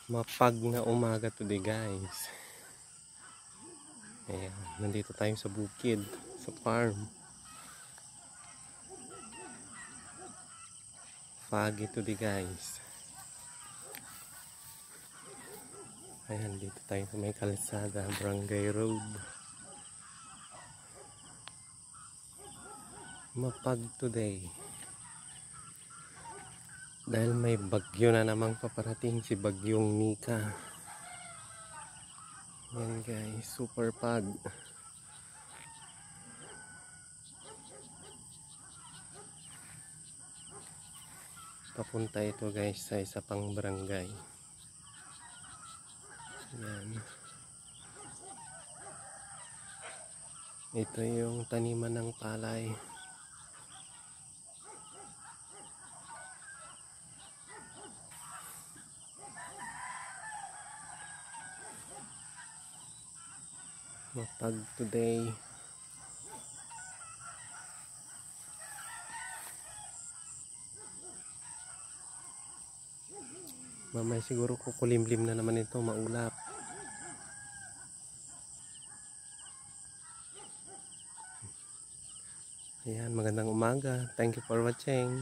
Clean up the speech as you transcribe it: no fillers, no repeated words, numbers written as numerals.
Mapag na umaga today guys. Ayan, nandito tayo sa bukid, sa farm. Foggy today guys. Ayan, dito tayo sa may kalsada, Barangay Road. Mapag today. Dahil may bagyo na namang paparating, si Bagyong Nika. Yan guys, super pag. Papunta ito guys sa isa pang barangay. Yan. Ito yung taniman ng palay. Mapag today. Mamaya siguro kukulimlim na naman ito, maulap. Ayan, magandang umaga. Thank you for watching.